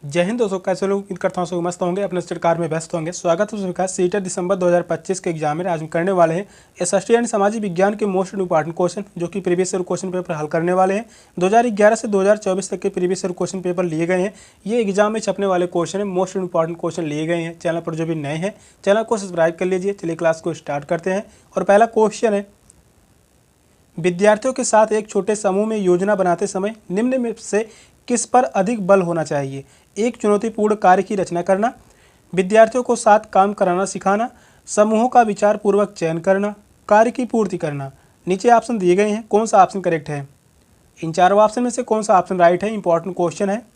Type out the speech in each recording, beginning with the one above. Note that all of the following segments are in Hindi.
जय हिंद दोस्तों, कैसे लोग? उम्मीद करता हूँ सब मस्त होंगे, अपने स्टडी कार में व्यस्त होंगे। स्वागत है सभी का सीटेट दिसंबर 2025 के एग्जाम में। आज हम करने वाले हैं एसएसटी यानी सामाजिक विज्ञान के मोस्ट इंपॉर्टेंट क्वेश्चन, जो कि प्रीवियस ईयर क्वेश्चन पेपर हल करने वाले हैं। 2011 से 2024 तक के प्रीवियस ईयर क्वेश्चन पेपर लिए गए हैं। ये एग्जाम में छपने वाले क्वेश्चन है, मोस्ट इंपॉर्टेंट क्वेश्चन लिए गए हैं। चैनल पर जो भी नए हैं चैनल को सब्सक्राइब कर लीजिए। चलिए क्लास को स्टार्ट करते हैं। और पहला क्वेश्चन है, विद्यार्थियों के साथ एक छोटे समूह में योजना बनाते समय निम्न में से किस पर अधिक बल होना चाहिए? एक चुनौतीपूर्ण कार्य की रचना करना, विद्यार्थियों को साथ काम कराना सिखाना, समूहों का विचार पूर्वक चयन करना, कार्य की पूर्ति करना। नीचे ऑप्शन दिए गए हैं, कौन सा ऑप्शन करेक्ट है? इन चारों ऑप्शन में से कौन सा ऑप्शन राइट है? इंपॉर्टेंट क्वेश्चन है।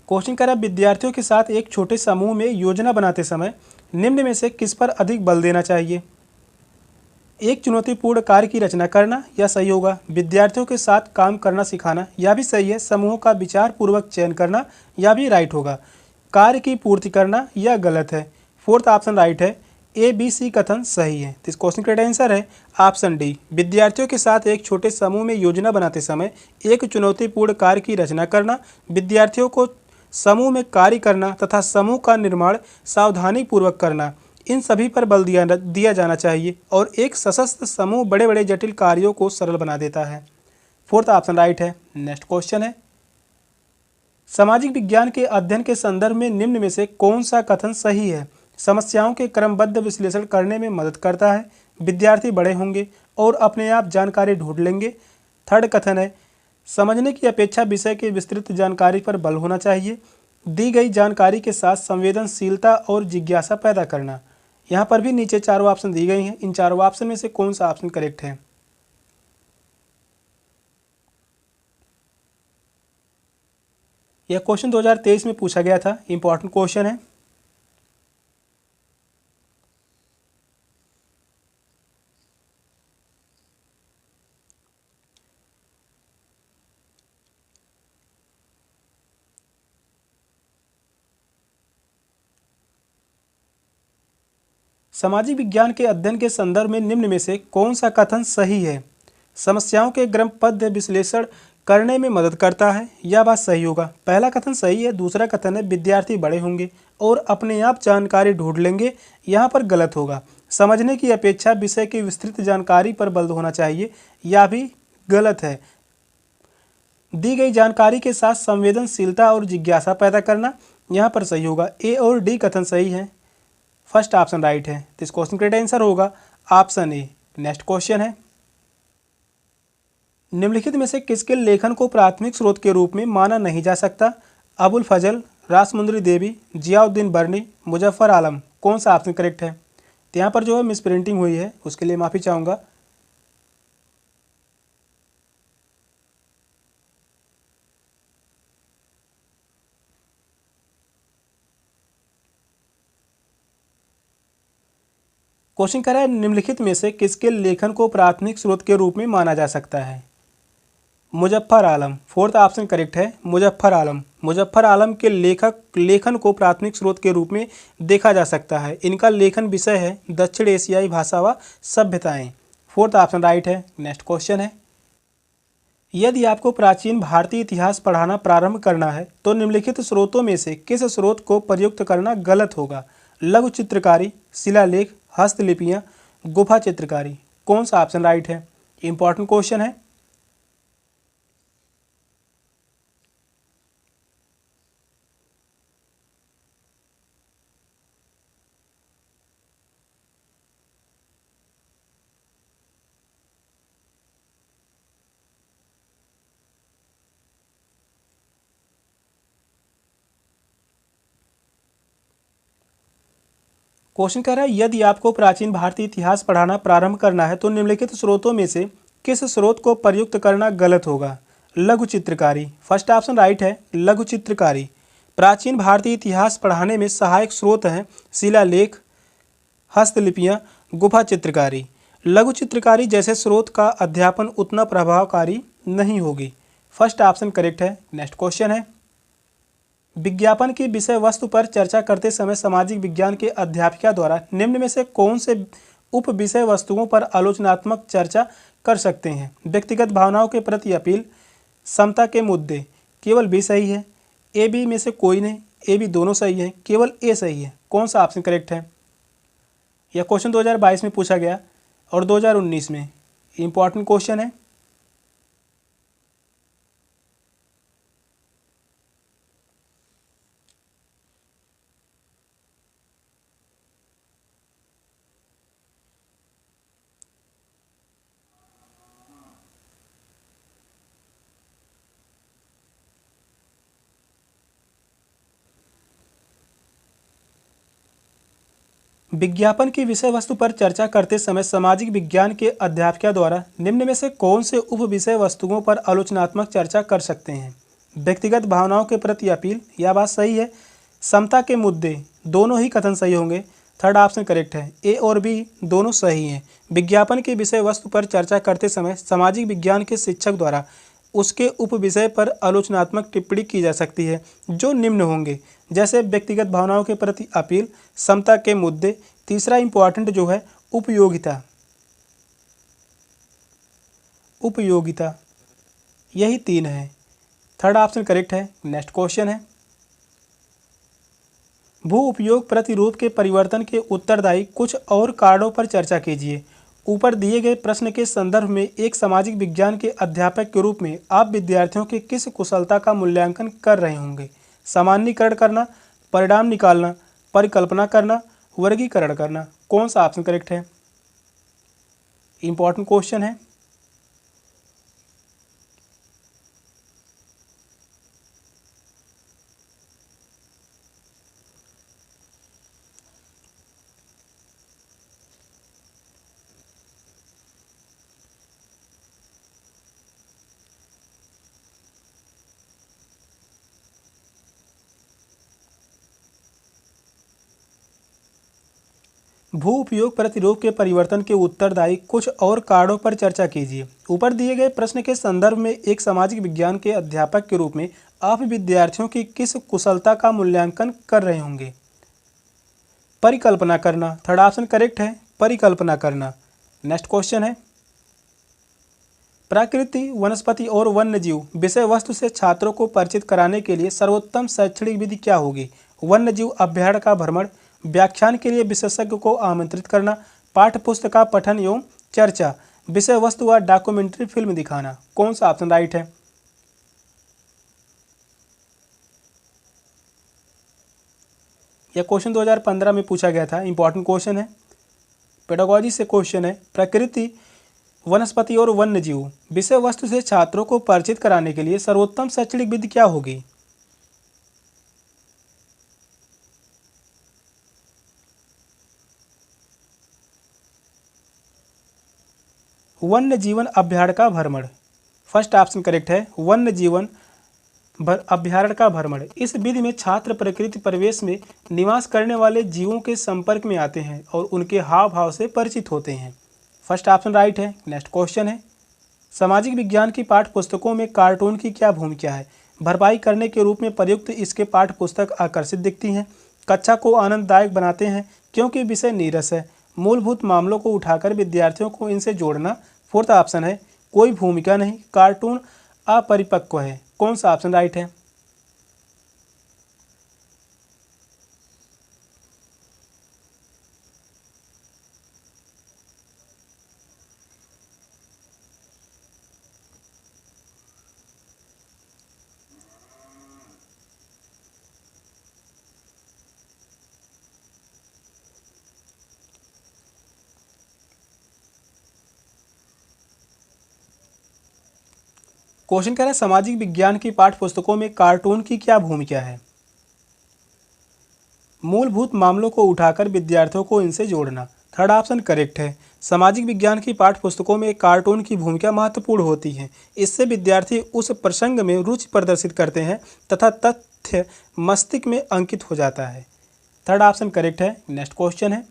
क्वेश्चन कह रहा है, विद्यार्थियों के साथ एक छोटे समूह में योजना बनाते समय निम्न में से किस पर अधिक बल देना चाहिए? एक चुनौतीपूर्ण कार्य की रचना करना, यह सही होगा। विद्यार्थियों के साथ काम करना सिखाना, यह भी सही है। समूहों का विचार पूर्वक चयन करना, यह भी राइट होगा। कार्य की पूर्ति करना, यह गलत है। फोर्थ ऑप्शन राइट है। ए बी सी कथन सही है। तो इस क्वेश्चन का आंसर है ऑप्शन डी। विद्यार्थियों के साथ एक छोटे समूह में योजना बनाते समय एक चुनौतीपूर्ण कार्य की रचना करना, विद्यार्थियों को समूह में कार्य करना तथा समूह का निर्माण सावधानीपूर्वक करना, इन सभी पर बल दिया जाना चाहिए। और एक सशस्त्र समूह बड़े बड़े जटिल कार्यों को सरल बना देता है। फोर्थ ऑप्शन राइट है। नेक्स्ट क्वेश्चन है, सामाजिक विज्ञान के अध्ययन के संदर्भ में निम्न में से कौन सा कथन सही है? समस्याओं के क्रमबद्ध विश्लेषण करने में मदद करता है, विद्यार्थी बड़े होंगे और अपने आप जानकारी ढूंढ लेंगे। थर्ड कथन है, समझने की अपेक्षा विषय की विस्तृत जानकारी पर बल होना चाहिए, दी गई जानकारी के साथ संवेदनशीलता और जिज्ञासा पैदा करना। यहाँ पर भी नीचे चारों ऑप्शन दी गई हैं। इन चारों ऑप्शन में से कौन सा ऑप्शन करेक्ट है? यह क्वेश्चन 2023 में पूछा गया था, इंपॉर्टेंट क्वेश्चन है। सामाजिक विज्ञान के अध्ययन के संदर्भ में निम्न में से कौन सा कथन सही है? समस्याओं के क्रमबद्ध विश्लेषण करने में मदद करता है, यह बात सही होगा। पहला कथन सही है। दूसरा कथन है, विद्यार्थी बड़े होंगे और अपने आप जानकारी ढूंढ लेंगे, यहाँ पर गलत होगा। समझने की अपेक्षा विषय की विस्तृत जानकारी पर बल होना चाहिए, यह भी गलत है। दी गई जानकारी के साथ संवेदनशीलता और जिज्ञासा पैदा करना, यहाँ पर सही होगा। ए और डी कथन सही है। फर्स्ट ऑप्शन राइट है। तो इस क्वेश्चन का आंसर होगा ऑप्शन ए। नेक्स्ट क्वेश्चन है, निम्नलिखित में से किसके लेखन को प्राथमिक स्रोत के रूप में माना नहीं जा सकता? अबुल फजल, रासमुंदरी देवी, जियाउद्दीन बर्नी, मुजफ्फर आलम। कौन सा ऑप्शन करेक्ट है? तो यहाँ पर जो है मिस प्रिंटिंग हुई है, उसके लिए माफ़ी चाहूँगा। क्वेश्चन कह रहा है, निम्नलिखित में से किसके लेखन को प्राथमिक स्रोत के रूप में माना जा सकता है? मुजफ्फर आलम। फोर्थ ऑप्शन करेक्ट है, मुजफ्फर आलम। मुजफ्फर आलम के लेखन को प्राथमिक स्रोत के रूप में देखा जा सकता है। इनका लेखन विषय है दक्षिण एशियाई भाषा व सभ्यताएं। फोर्थ ऑप्शन राइट है। नेक्स्ट क्वेश्चन है, यदि आपको प्राचीन भारतीय इतिहास पढ़ाना प्रारंभ करना है तो निम्नलिखित स्रोतों में से किस स्रोत को प्रयुक्त करना गलत होगा? लघु चित्रकारी, शिलालेख, हस्तलिपियाँ, गुफा चित्रकारी। कौन सा ऑप्शन राइट है? इंपॉर्टेंट क्वेश्चन है। क्वेश्चन कह रहा है, यदि आपको प्राचीन भारतीय इतिहास पढ़ाना प्रारंभ करना है तो निम्नलिखित स्रोतों में से किस स्रोत को प्रयुक्त करना गलत होगा? लघु चित्रकारी। फर्स्ट ऑप्शन राइट है, लघु चित्रकारी। प्राचीन भारतीय इतिहास पढ़ाने में सहायक स्रोत हैं शिलालेख, हस्तलिपियाँ, गुफा चित्रकारी। लघु चित्रकारी जैसे स्रोत का अध्यापन उतना प्रभावकारी नहीं होगी। फर्स्ट ऑप्शन करेक्ट है। नेक्स्ट क्वेश्चन है, विज्ञापन की विषय वस्तु पर चर्चा करते समय सामाजिक विज्ञान के अध्यापिका द्वारा निम्न में से कौन से उप विषय वस्तुओं पर आलोचनात्मक चर्चा कर सकते हैं? व्यक्तिगत भावनाओं के प्रति अपील, समता के मुद्दे। केवल बी सही है। ए बी में से कोई नहीं, ए बी दोनों सही है, केवल ए सही है। कौन सा ऑप्शन करेक्ट है? यह क्वेश्चन 2022 में पूछा गया और 2019 में। इंपॉर्टेंट क्वेश्चन है। विज्ञापन की विषय वस्तु पर चर्चा करते समय सामाजिक विज्ञान के अध्यापिका द्वारा निम्न में से कौन से उप विषय वस्तुओं पर आलोचनात्मक चर्चा कर सकते हैं? व्यक्तिगत भावनाओं के प्रति अपील, यह बात सही है। समता के मुद्दे, दोनों ही कथन सही होंगे। थर्ड ऑप्शन करेक्ट है। ए और बी दोनों सही हैं। विज्ञापन की विषय वस्तु पर चर्चा करते समय सामाजिक विज्ञान के शिक्षक द्वारा उसके उप विषय पर आलोचनात्मक टिप्पणी की जा सकती है जो निम्न होंगे, जैसे व्यक्तिगत भावनाओं के प्रति अपील, समता के मुद्दे, तीसरा इंपॉर्टेंट जो है उपयोगिता। उपयोगिता, यही तीन है। थर्ड ऑप्शन करेक्ट है। नेक्स्ट क्वेश्चन है, भू उपयोग प्रतिरूप के परिवर्तन के उत्तरदायी कुछ और कारणों पर चर्चा कीजिए। ऊपर दिए गए प्रश्न के संदर्भ में एक सामाजिक विज्ञान के अध्यापक के रूप में आप विद्यार्थियों की किस कुशलता का मूल्यांकन कर रहे होंगे? सामान्यीकरण करना, परिणाम निकालना, परिकल्पना करना, वर्गीकरण करना। कौन सा ऑप्शन करेक्ट है? इंपॉर्टेंट क्वेश्चन है। भू उपयोग प्रतिरूप के परिवर्तन के उत्तरदायी कुछ और कारणों पर चर्चा कीजिए। ऊपर दिए गए प्रश्न के संदर्भ में एक सामाजिक विज्ञान के अध्यापक के रूप में आप विद्यार्थियों की किस कुशलता का मूल्यांकन कर रहे होंगे? परिकल्पना करना। थर्ड ऑप्शन करेक्ट है, परिकल्पना करना। नेक्स्ट क्वेश्चन है, प्रकृति, वनस्पति और वन्यजीव विषय वस्तु से छात्रों को परिचित कराने के लिए सर्वोत्तम शैक्षणिक विधि क्या होगी? वन्यजीव अभ्यारण्य का भ्रमण, व्याख्यान के लिए विशेषज्ञ को आमंत्रित करना, पाठ्य पुस्तक का पठन एवं चर्चा, विषय वस्तु व डॉक्यूमेंट्री फिल्म दिखाना। कौन सा ऑप्शन राइट है? यह क्वेश्चन 2015 में पूछा गया था। इंपॉर्टेंट क्वेश्चन है, पेडागोजी से क्वेश्चन है। प्रकृति, वनस्पति और वन्यजीव विषय वस्तु से छात्रों को परिचित कराने के लिए सर्वोत्तम शैक्षणिक विधि क्या होगी? वन्य जीवन अभ्यारण्य का भ्रमण। फर्स्ट ऑप्शन करेक्ट है, वन्य जीवन अभ्यारण्य का भ्रमण। इस विधि में छात्र प्रकृति परिवेश में निवास करने वाले जीवों के संपर्क में आते हैं और उनके हाव भाव से परिचित होते हैं। फर्स्ट ऑप्शन राइट है। नेक्स्ट क्वेश्चन है, सामाजिक विज्ञान की पाठ्य पुस्तकों में कार्टून की क्या भूमिका है? भरपाई करने के रूप में प्रयुक्त इसके पाठ्य पुस्तक आकर्षित दिखती हैं, कक्षा को आनंददायक बनाते हैं क्योंकि विषय नीरस है, मूलभूत मामलों को उठाकर विद्यार्थियों को इनसे जोड़ना। फोर्थ ऑप्शन है, कोई भूमिका नहीं, कार्टून अपरिपक्व है। कौन सा ऑप्शन राइट है? क्वेश्चन कह रहा है सामाजिक विज्ञान की पाठ्य पुस्तकों में कार्टून की क्या भूमिका है? मूलभूत मामलों को उठाकर विद्यार्थियों को इनसे जोड़ना। थर्ड ऑप्शन करेक्ट है। सामाजिक विज्ञान की पाठ्य पुस्तकों में कार्टून की भूमिका महत्वपूर्ण होती है। इससे विद्यार्थी उस प्रसंग में रुचि प्रदर्शित करते हैं तथा तथ्य मस्तिष्क में अंकित हो जाता है। थर्ड ऑप्शन करेक्ट है। नेक्स्ट क्वेश्चन है,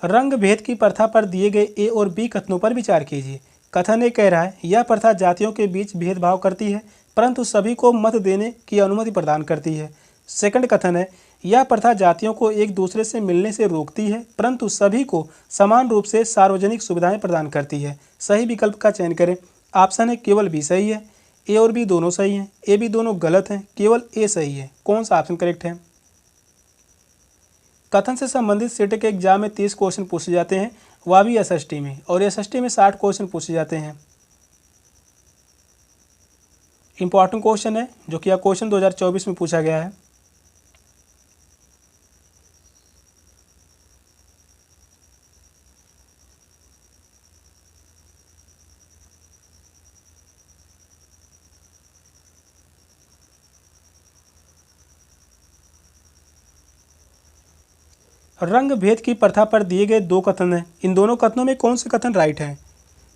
रंग भेद की प्रथा पर दिए गए ए और बी कथनों पर विचार कीजिए। कथन ए कह रहा है यह प्रथा जातियों के बीच भेदभाव करती है। परंतु सभी को मत देने की अनुमति प्रदान करती है। सेकंड कथन है, यह प्रथा जातियों को एक दूसरे से मिलने से रोकती है परंतु सभी को समान रूप से सार्वजनिक सुविधाएं प्रदान करती है। सही विकल्प का चयन करें। ऑप्शन है केवल बी सही है, ए और बी दोनों सही हैं, ए बी दोनों गलत हैं, केवल ए सही है। कौन सा ऑप्शन करेक्ट है? कथन से संबंधित सेट के एग्जाम में 30 क्वेश्चन पूछे जाते हैं, वह भी एसएसटी में, और एसएसटी में 60 क्वेश्चन पूछे जाते हैं। इंपॉर्टेंट क्वेश्चन है जो कि यह क्वेश्चन 2024 में पूछा गया है। रंग भेद की प्रथा पर दिए गए 2 कथन हैं, इन दोनों कथनों में कौन से कथन राइट है?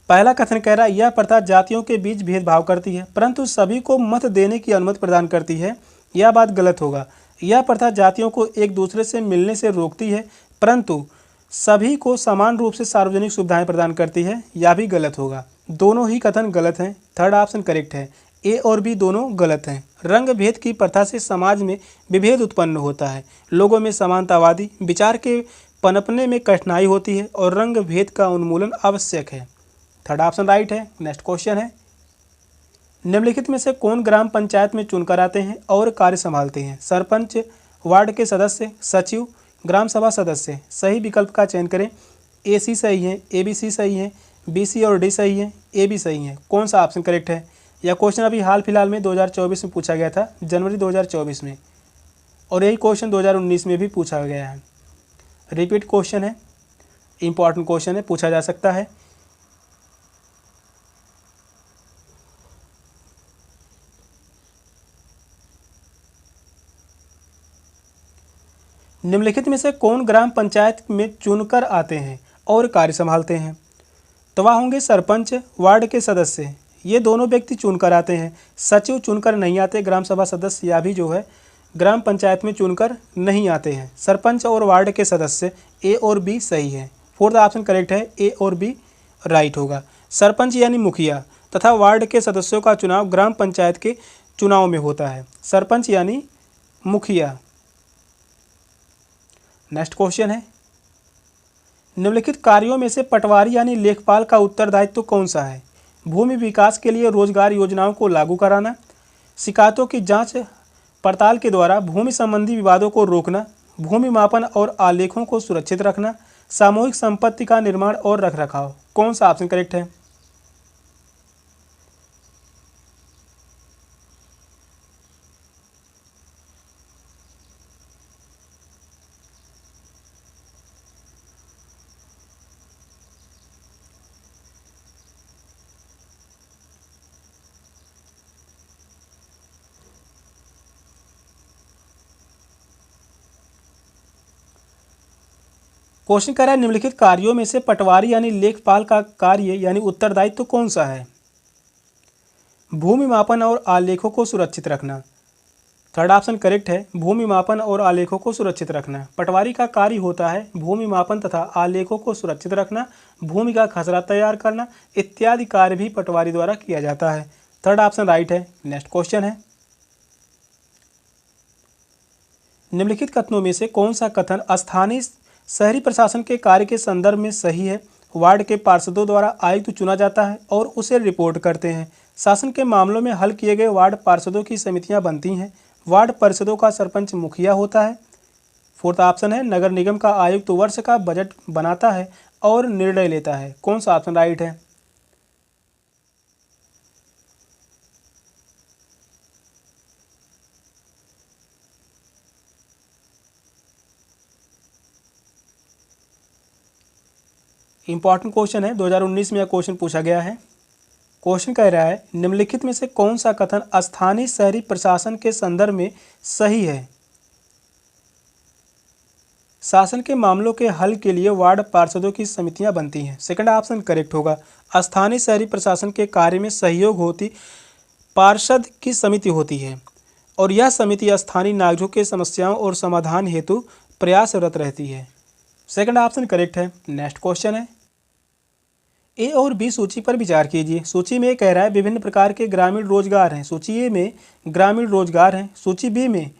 पहला कथन कह रहा है यह प्रथा जातियों के बीच भेदभाव करती है परंतु सभी को मत देने की अनुमति प्रदान करती है, यह बात गलत होगा। यह प्रथा जातियों को एक दूसरे से मिलने से रोकती है परंतु सभी को समान रूप से सार्वजनिक सुविधाएं प्रदान करती है, यह भी गलत होगा। दोनों ही कथन गलत हैं। थर्ड ऑप्शन करेक्ट है, ए और बी दोनों गलत हैं। रंग भेद की प्रथा से समाज में विभेद उत्पन्न होता है, लोगों में समानतावादी विचार के पनपने में कठिनाई होती है और रंग भेद का उन्मूलन आवश्यक है। थर्ड ऑप्शन राइट है। नेक्स्ट क्वेश्चन है, निम्नलिखित में से कौन ग्राम पंचायत में चुनकर आते हैं और कार्य संभालते हैं? सरपंच, वार्ड के सदस्य, सचिव, ग्राम सभा सदस्य। सही विकल्प का चयन करें। ए सी सही है, ए बी सी सही है, बी सी और डी सही है, ए बी सही है। कौन सा ऑप्शन करेक्ट है? यह क्वेश्चन अभी हाल फिलहाल में 2024 में पूछा गया था, जनवरी 2024 में, और यही क्वेश्चन 2019 में भी पूछा गया है। रिपीट क्वेश्चन है, इंपॉर्टेंट क्वेश्चन है, पूछा जा सकता है। निम्नलिखित में से कौन ग्राम पंचायत में चुनकर आते हैं और कार्य संभालते हैं? तो वह होंगे सरपंच, वार्ड के सदस्य, ये दोनों व्यक्ति चुनकर आते हैं। सचिव चुनकर नहीं आते, ग्राम सभा सदस्य या भी जो है ग्राम पंचायत में चुनकर नहीं आते हैं। सरपंच और वार्ड के सदस्य, ए और बी सही है। फोर्थ ऑप्शन करेक्ट है, ए और बी राइट होगा। सरपंच यानी मुखिया तथा वार्ड के सदस्यों का चुनाव ग्राम पंचायत के चुनाव में होता है। सरपंच यानी मुखिया। नेक्स्ट क्वेश्चन है, निम्नलिखित कार्यों में से पटवारी यानी लेखपाल का उत्तरदायित्व कौन सा है? भूमि विकास के लिए रोजगार योजनाओं को लागू कराना, शिकायतों की जांच पड़ताल के द्वारा भूमि संबंधी विवादों को रोकना, भूमि मापन और आलेखों को सुरक्षित रखना, सामूहिक संपत्ति का निर्माण और रखरखाव। कौन सा ऑप्शन करेक्ट है? क्वेश्चन कह रहा है निम्नलिखित कार्यों में से पटवारी यानी लेखपाल का कार्य यानी उत्तरदायित्व कौन सा है? भूमि मापन और आलेखों को सुरक्षित रखना। थर्ड ऑप्शन करेक्ट है, भूमि मापन और आलेखों को सुरक्षित रखना। पटवारी का कार्य होता है भूमि मापन तथा आलेखों को सुरक्षित रखना, भूमि का खसरा तैयार करना इत्यादि कार्य भी पटवारी द्वारा किया जाता है। थर्ड ऑप्शन राइट है। नेक्स्ट क्वेश्चन है, निम्नलिखित कथनों में से कौन सा कथन स्थानीय शहरी प्रशासन के कार्य के संदर्भ में सही है? वार्ड के पार्षदों द्वारा आयुक्त चुना जाता है और उसे रिपोर्ट करते हैं। शासन के मामलों में हल किए गए वार्ड पार्षदों की समितियां बनती हैं। वार्ड परिषदों का सरपंच मुखिया होता है। फोर्थ ऑप्शन है, नगर निगम का आयुक्त वर्ष का बजट बनाता है और निर्णय लेता है। कौन सा ऑप्शन राइट है? इंपॉर्टेंट क्वेश्चन है, 2019 में यह क्वेश्चन पूछा गया है। क्वेश्चन कह रहा है निम्नलिखित में से कौन सा कथन स्थानीय शहरी प्रशासन के संदर्भ में सही है? शासन के मामलों के हल के लिए वार्ड पार्षदों की समितियां बनती हैं। सेकंड ऑप्शन करेक्ट होगा। स्थानीय शहरी प्रशासन के कार्य में सहयोग होती पार्षद की समिति होती है और यह समिति स्थानीय नागरिकों के समस्याओं और समाधान हेतु प्रयासरत रहती है। सेकंड ऑप्शन करेक्ट है। नेक्स्ट क्वेश्चन है, ए और बी सूची पर विचार कीजिए। सूची में ए कह रहा है विभिन्न प्रकार के ग्रामीण रोजगार हैं। सूची ए में ग्रामीण रोजगार हैं। सूची बी में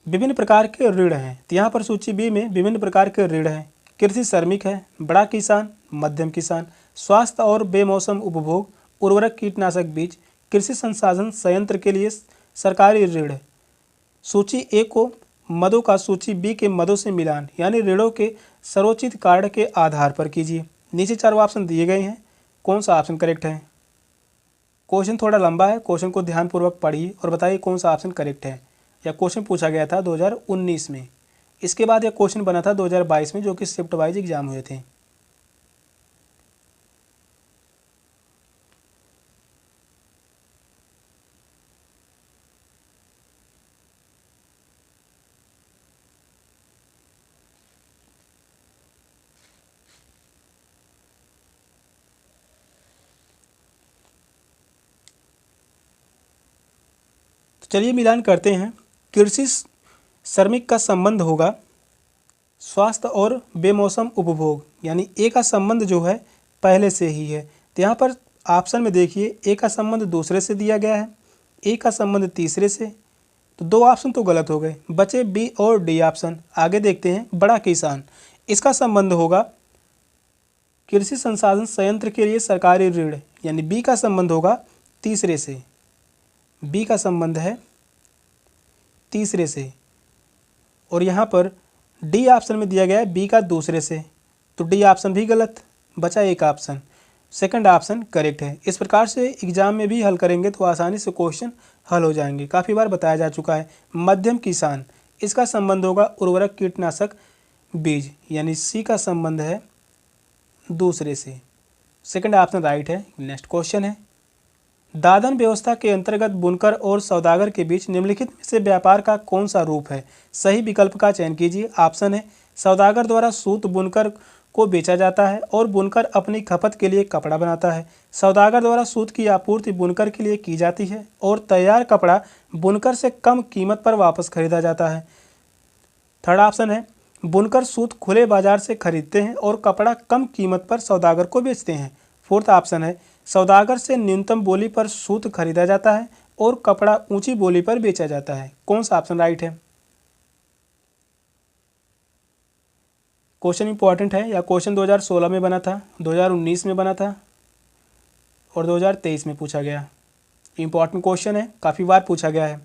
विभिन्न प्रकार के ऋण हैं। तो यहाँ पर सूची बी में विभिन्न प्रकार के ऋण हैं। कृषि श्रमिक है, बड़ा किसान, मध्यम किसान, स्वास्थ्य और बेमौसम उपभोग, उर्वरक कीटनाशक बीज, कृषि संसाधन संयंत्र के लिए सरकारी ऋण। सूची ए को मदों का सूची बी के मदों से मिलान यानी ऋणों के सर्वोचित कारण के आधार पर कीजिए। नीचे चारों ऑप्शन दिए गए हैं, कौन सा ऑप्शन करेक्ट है। क्वेश्चन थोड़ा लंबा है, क्वेश्चन को ध्यानपूर्वक पढ़िए और बताइए कौन सा ऑप्शन करेक्ट है। यह क्वेश्चन पूछा गया था 2019 में। इसके बाद यह क्वेश्चन बना था 2022 में, जो कि शिफ्ट वाइज एग्जाम हुए थे। चलिए मिलान करते हैं। कृषि श्रमिक का संबंध होगा स्वास्थ्य और बेमौसम उपभोग, यानी ए का संबंध जो है पहले से ही है। तो यहाँ पर ऑप्शन में देखिए ए का संबंध दूसरे से दिया गया है, ए का संबंध तीसरे से। तो दो ऑप्शन तो गलत हो गए, बचे बी और डी ऑप्शन। आगे देखते हैं। बड़ा किसान, इसका संबंध होगा कृषि संसाधन संयंत्र के लिए सरकारी ऋण, यानी बी का संबंध होगा तीसरे से। बी का संबंध है तीसरे से। और यहाँ पर डी ऑप्शन में दिया गया है बी का दूसरे से, तो डी ऑप्शन भी गलत, बचा एक ऑप्शन। सेकंड ऑप्शन करेक्ट है। इस प्रकार से एग्जाम में भी हल करेंगे तो आसानी से क्वेश्चन हल हो जाएंगे। काफ़ी बार बताया जा चुका है। मध्यम किसान, इसका संबंध होगा उर्वरक कीटनाशक बीज, यानी सी का संबंध है दूसरे से। सेकंड ऑप्शन राइट है। नेक्स्ट क्वेश्चन है, दादन व्यवस्था के अंतर्गत बुनकर और सौदागर के बीच निम्नलिखित में से व्यापार का कौन सा रूप है। सही विकल्प का चयन कीजिए। ऑप्शन है, सौदागर द्वारा सूत बुनकर को बेचा जाता है और बुनकर अपनी खपत के लिए कपड़ा बनाता है। सौदागर द्वारा सूत की आपूर्ति बुनकर के लिए की जाती है और तैयार कपड़ा बुनकर से कम कीमत पर वापस खरीदा जाता है। थर्ड ऑप्शन है, बुनकर सूत खुले बाजार से खरीदते हैं और कपड़ा कम कीमत पर सौदागर को बेचते हैं। फोर्थ ऑप्शन है, सौदागर से न्यूनतम बोली पर सूत खरीदा जाता है और कपड़ा ऊंची बोली पर बेचा जाता है। कौन सा ऑप्शन राइट है। क्वेश्चन इंपॉर्टेंट है। या क्वेश्चन 2016 में बना था, 2019 में बना था और 2023 में पूछा गया। इंपॉर्टेंट क्वेश्चन है, काफ़ी बार पूछा गया है।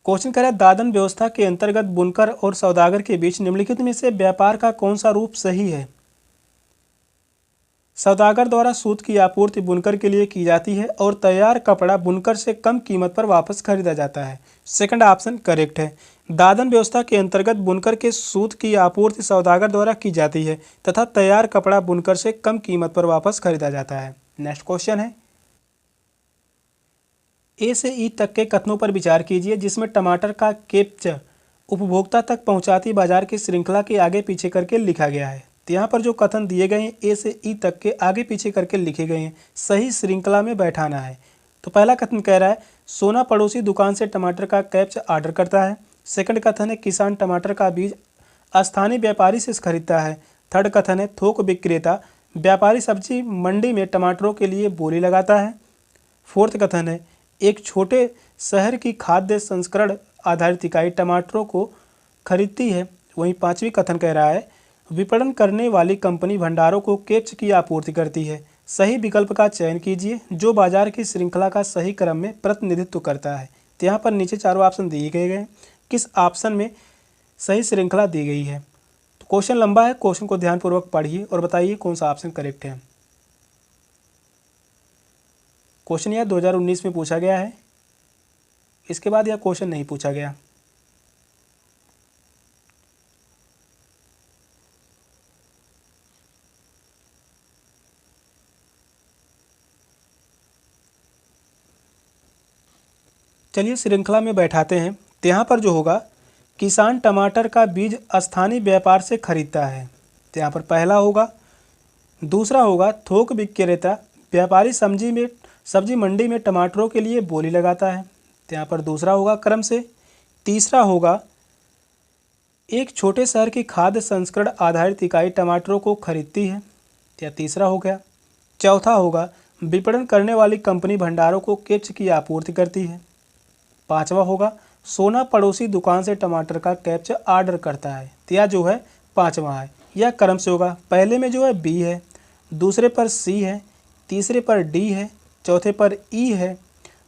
क्वेश्चन कह रहा है, दादन व्यवस्था के अंतर्गत बुनकर और सौदागर के बीच निम्नलिखित में से व्यापार का कौन सा रूप सही है। सौदागर द्वारा सूत की आपूर्ति बुनकर के लिए की जाती है और तैयार कपड़ा बुनकर से कम कीमत पर वापस खरीदा जाता है। सेकंड ऑप्शन करेक्ट है। दादन व्यवस्था के अंतर्गत बुनकर के सूत की आपूर्ति सौदागर द्वारा की जाती है तथा तैयार कपड़ा बुनकर से कम कीमत पर वापस खरीदा जाता है। नेक्स्ट क्वेश्चन है, ए से ई तक के कथनों पर विचार कीजिए जिसमें टमाटर का कैप्च उपभोक्ता तक पहुंचाती बाजार की श्रृंखला के आगे पीछे करके लिखा गया है। तो यहाँ पर जो कथन दिए गए हैं ए से ई तक के आगे पीछे करके लिखे गए हैं, सही श्रृंखला में बैठाना है। तो पहला कथन कह रहा है, सोना पड़ोसी दुकान से टमाटर का कैप्च ऑर्डर करता है। सेकंड कथन है, किसान टमाटर का बीज स्थानीय व्यापारी से खरीदता है। थर्ड कथन है, थोक विक्रेता व्यापारी सब्जी मंडी में टमाटरों के लिए बोली लगाता है। फोर्थ कथन है, एक छोटे शहर की खाद्य संस्करण आधारित इकाई टमाटरों को खरीदती है। वहीं पांचवी कथन कह रहा है, विपणन करने वाली कंपनी भंडारों को कैप्च की आपूर्ति करती है। सही विकल्प का चयन कीजिए जो बाजार की श्रृंखला का सही क्रम में प्रतिनिधित्व करता है। तो यहाँ पर नीचे चारों ऑप्शन दिए गए, किस ऑप्शन में सही श्रृंखला दी गई है। तो क्वेश्चन लंबा है, क्वेश्चन को ध्यानपूर्वक पढ़िए और बताइए कौन सा ऑप्शन करेक्ट है। क्वेश्चन यह 2019 में पूछा गया है, इसके बाद यह क्वेश्चन नहीं पूछा गया। चलिए श्रृंखला में बैठाते हैं। तो यहाँ पर जो होगा, किसान टमाटर का बीज स्थानीय व्यापार से खरीदता है। तो यहाँ पर पहला होगा। दूसरा होगा, थोक विक्रेता व्यापारी सब्जी मंडी में टमाटरों के लिए बोली लगाता है। तो यहाँ पर दूसरा होगा क्रम से। तीसरा होगा एक छोटे शहर की खाद्य संस्करण आधारित इकाई टमाटरों को खरीदती है, या तीसरा हो गया। चौथा होगा विपणन करने वाली कंपनी भंडारों को कैच की आपूर्ति करती है। पांचवा होगा सोना पड़ोसी दुकान से टमाटर का कैप्च ऑर्डर करता है, तो यह जो है पांचवा है। यह क्रम से होगा, पहले में जो है बी है, दूसरे पर सी है, तीसरे पर डी है, चौथे पर ई है,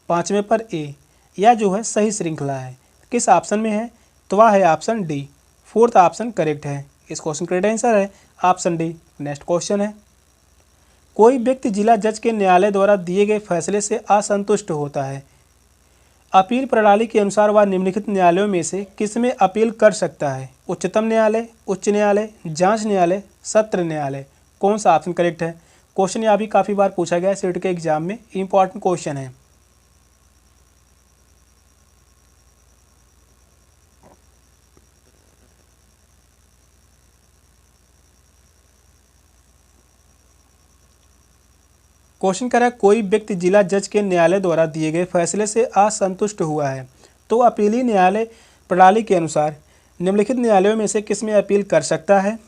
पांचवें पर ए। यह जो है सही श्रृंखला है। किस ऑप्शन में है? तो वह है option D. Fourth option correct है। इस क्वेश्चन का राइट आंसर है ऑप्शन डी। नेक्स्ट क्वेश्चन है, कोई व्यक्ति जिला जज के न्यायालय द्वारा दिए गए फैसले से असंतुष्ट होता है। अपील प्रणाली के अनुसार वह निम्नलिखित न्यायालयों में से किसमें अपील कर सकता है? उच्चतम न्यायालय, उच्च न्यायालय, जांच न्यायालय, सत्र न्यायालय। कौन सा ऑप्शन करेक्ट है? क्वेश्चन यहाँ भी काफ़ी बार पूछा गया है सीट के एग्जाम में, इंपॉर्टेंट क्वेश्चन है। क्वेश्चन कह रहा है कोई व्यक्ति जिला जज के न्यायालय द्वारा दिए गए फैसले से असंतुष्ट हुआ है, तो अपीली न्यायालय प्रणाली के अनुसार निम्नलिखित न्यायालयों में से किसमें अपील कर सकता है?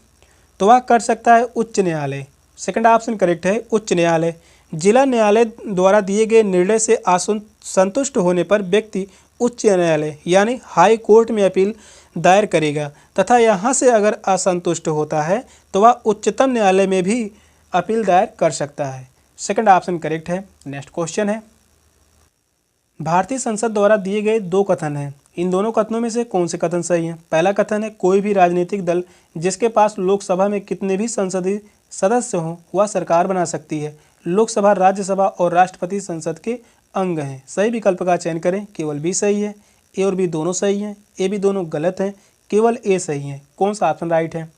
तो वह कर सकता है उच्च न्यायालय। सेकंड ऑप्शन करेक्ट है, उच्च न्यायालय। जिला न्यायालय द्वारा दिए गए निर्णय से असंतुष्ट होने पर व्यक्ति उच्च न्यायालय यानी हाई कोर्ट में अपील दायर करेगा तथा यहाँ से अगर असंतुष्ट होता है तो वह उच्चतम न्यायालय में भी अपील दायर कर सकता है। सेकंड ऑप्शन करेक्ट है। नेक्स्ट क्वेश्चन है, भारतीय संसद द्वारा दिए गए दो कथन हैं, इन दोनों कथनों में से कौन से कथन सही हैं? पहला कथन है कोई भी राजनीतिक दल जिसके पास लोकसभा में कितने भी संसदीय सदस्य हों वह सरकार बना सकती है। लोकसभा, राज्यसभा और राष्ट्रपति संसद के अंग हैं। सही विकल्प का चयन करें, केवल बी सही है। ए और बी दोनों सही हैं, ए बी दोनों गलत हैं, केवल ए सही है। कौन सा ऑप्शन राइट है?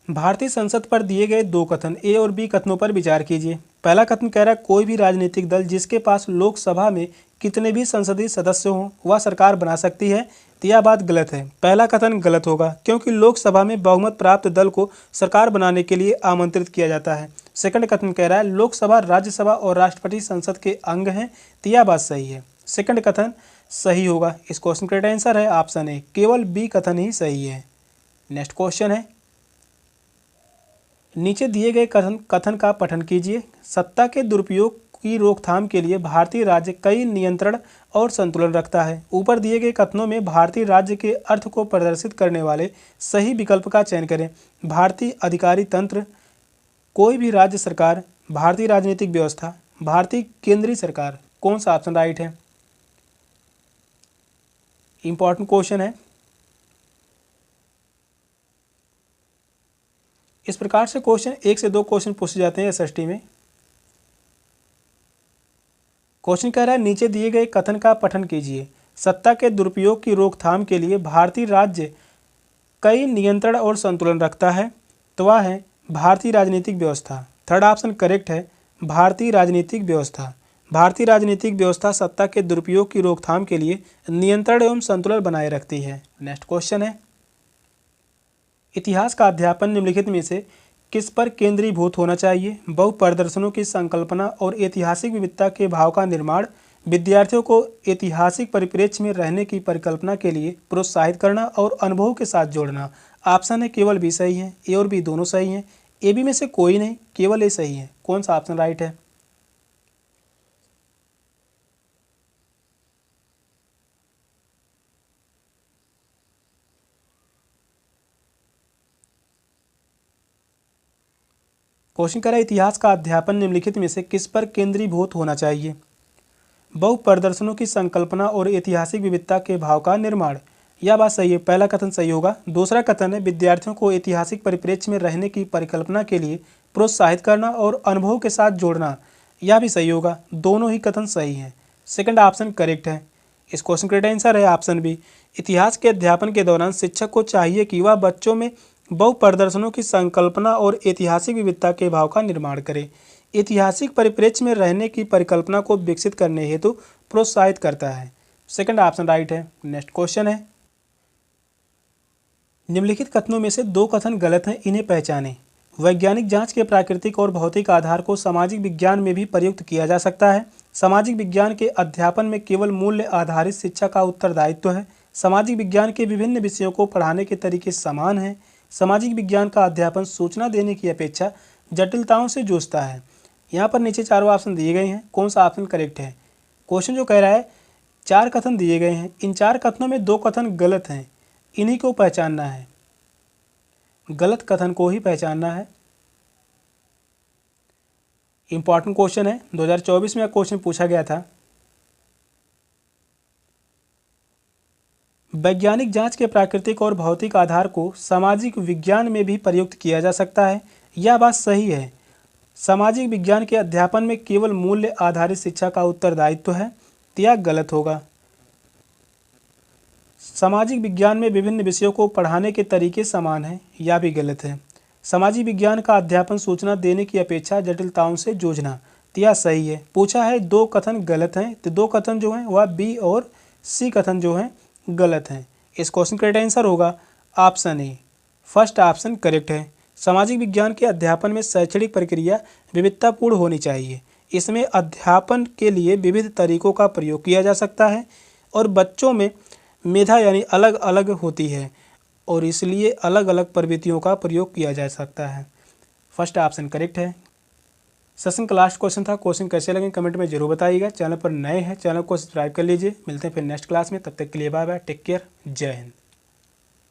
भारतीय संसद पर दिए गए दो कथन, ए और बी कथनों पर विचार कीजिए। पहला कथन कह रहा है कोई भी राजनीतिक दल जिसके पास लोकसभा में कितने भी संसदीय सदस्य हों वह सरकार बना सकती है, तो यह बात गलत है। पहला कथन गलत होगा क्योंकि लोकसभा में बहुमत प्राप्त दल को सरकार बनाने के लिए आमंत्रित किया जाता है। सेकंड कथन कह रहा है लोकसभा, राज्यसभा और राष्ट्रपति संसद के अंग हैं, तो यह बात सही है। सेकंड कथन सही होगा। इस क्वेश्चन का राइट आंसर है ऑप्शन ए, केवल बी कथन ही सही है। नेक्स्ट क्वेश्चन है, नीचे दिए गए कथन का पठन कीजिए। सत्ता के दुरुपयोग की रोकथाम के लिए भारतीय राज्य कई नियंत्रण और संतुलन रखता है। ऊपर दिए गए कथनों में भारतीय राज्य के अर्थ को प्रदर्शित करने वाले सही विकल्प का चयन करें। भारतीय अधिकारी तंत्र, कोई भी राज्य सरकार, भारतीय राजनीतिक व्यवस्था, भारतीय केंद्रीय सरकार। कौन सा ऑप्शन राइट है? इंपॉर्टेंट क्वेश्चन है। इस प्रकार से क्वेश्चन 1 से 2 क्वेश्चन पूछे जाते हैं एसएसटी में। क्वेश्चन कह रहा है नीचे दिए गए कथन का पठन कीजिए। सत्ता के दुरुपयोग की रोकथाम के लिए भारतीय राज्य कई नियंत्रण और संतुलन रखता है, तो वह है भारतीय राजनीतिक व्यवस्था। थर्ड ऑप्शन करेक्ट है, भारतीय राजनीतिक व्यवस्था। भारतीय राजनीतिक व्यवस्था सत्ता के दुरुपयोग की रोकथाम के लिए नियंत्रण एवं संतुलन बनाए रखती है। नेक्स्ट क्वेश्चन है, इतिहास का अध्यापन निम्नलिखित में से किस पर केंद्रीभूत होना चाहिए? बहुप्रदर्शनों की संकल्पना और ऐतिहासिक विविधता के भाव का निर्माण, विद्यार्थियों को ऐतिहासिक परिप्रेक्ष्य में रहने की परिकल्पना के लिए प्रोत्साहित करना और अनुभव के साथ जोड़ना। ऑप्शन है केवल बी सही है, ए और बी दोनों सही हैं, ए बी में से कोई नहीं, केवल ए सही है। कौन सा ऑप्शन राइट है? क्वेश्चन कह रहा है इतिहास का अध्यापन निम्नलिखित में से किस पर केंद्रीभूत होना चाहिए? बहुप्रदर्शनों की संकल्पना और ऐतिहासिक विविधता के भाव का निर्माण। यह बात सही है, पहला कथन सही होगा। दूसरा कथन है विद्यार्थियों को ऐतिहासिक परिप्रेक्ष्य में रहने की परिकल्पना के लिए प्रोत्साहित करना और अनुभव के साथ जोड़ना। यह भी सही होगा। दोनों ही कथन सही हैं। सेकंड ऑप्शन करेक्ट है। इस क्वेश्चन का राइट आंसर है ऑप्शन बी। इतिहास के अध्यापन के दौरान शिक्षक को चाहिए कि वह बच्चों में बहु प्रदर्शनों की संकल्पना और ऐतिहासिक विविधता के भाव का निर्माण करे। ऐतिहासिक परिप्रेक्ष्य में रहने की परिकल्पना को विकसित करने हेतु प्रोत्साहित करता है। सेकंड ऑप्शन राइट है। नेक्स्ट क्वेश्चन है, निम्नलिखित कथनों में से दो कथन गलत हैं, इन्हें पहचानें। वैज्ञानिक जांच के प्राकृतिक और भौतिक आधार को सामाजिक विज्ञान में भी प्रयुक्त किया जा सकता है। सामाजिक विज्ञान के अध्यापन में केवल मूल्य आधारित शिक्षा का उत्तरदायित्व है। सामाजिक विज्ञान के विभिन्न विषयों को पढ़ाने के तरीके समान हैं। सामाजिक विज्ञान का अध्यापन सूचना देने की अपेक्षा जटिलताओं से जूझता है। यहाँ पर नीचे चारों ऑप्शन दिए गए हैं, कौन सा ऑप्शन करेक्ट है। क्वेश्चन जो कह रहा है, चार कथन दिए गए हैं, इन चार कथनों में दो कथन गलत हैं, इन्हीं को पहचानना है, गलत कथन को ही पहचानना है। इंपॉर्टेंट क्वेश्चन है, 2024 में क्वेश्चन पूछा गया था। वैज्ञानिक जांच के प्राकृतिक और भौतिक आधार को सामाजिक विज्ञान में भी प्रयुक्त किया जा सकता है। यह बात सही है। सामाजिक विज्ञान के अध्यापन में केवल मूल्य आधारित शिक्षा का उत्तरदायित्व है, तो यह गलत होगा। सामाजिक विज्ञान में विभिन्न विषयों को पढ़ाने के तरीके समान हैं, यह भी गलत है। सामाजिक विज्ञान का अध्यापन सूचना देने की अपेक्षा जटिलताओं से जूझना, तो यह सही है। पूछा है दो कथन गलत हैं, तो दो कथन जो हैं वह बी और सी कथन जो हैं गलत हैं। इस क्वेश्चन का राइट आंसर होगा option A, first option correct है। सामाजिक विज्ञान के अध्यापन में शैक्षणिक प्रक्रिया विविधतापूर्ण होनी चाहिए। इसमें अध्यापन के लिए विविध तरीकों का प्रयोग किया जा सकता है और बच्चों में मेधा यानी अलग अलग होती है और इसलिए अलग अलग प्रवृत्तियों का प्रयोग किया जा सकता है। फर्स्ट ऑप्शन करेक्ट है। सेशन का लास्ट क्वेश्चन था। क्वेश्चन कैसे लगे कमेंट में जरूर बताइएगा। चैनल पर नए हैं, चैनल को सब्सक्राइब कर लीजिए। मिलते हैं फिर नेक्स्ट क्लास में, तब तक के लिए बाय बाय, टेक केयर, जय हिंद।